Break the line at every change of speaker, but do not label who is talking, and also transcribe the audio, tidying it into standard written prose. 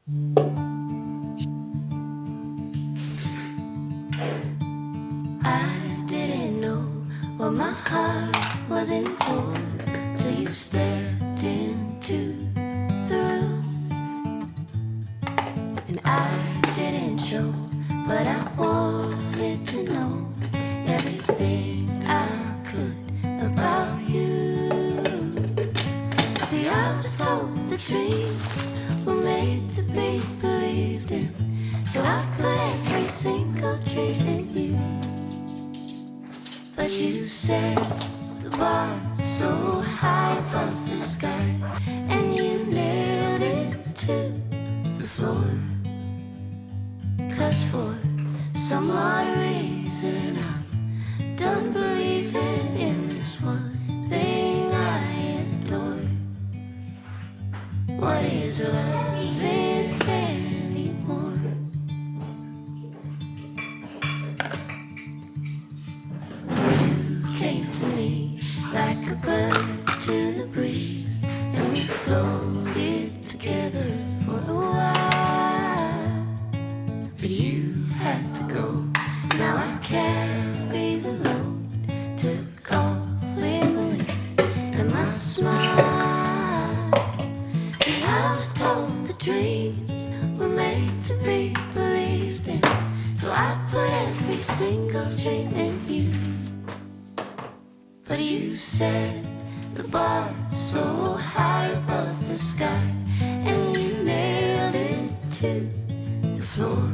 I didn't know what my heart was in for till you stepped into the room. And I didn't show, but I wanted to know everything I could about you. See, I was told the dreams were made to be believed in, so I put every single dream in you. But you set the bar so high above the sky, and you nailed it to the floor. 'Cause for some odd reason I'm done believing in this one thing I adore. What is loving anymore? You came to me like a bird to the breeze, and we floated together for a while. But you had to go, now I carry the load. Took off with the wind and my smile. See, I was told the dreams were made to be believed in, so I put every single dream in you. But you set the bar so high above the sky, and you nailed it to the floor.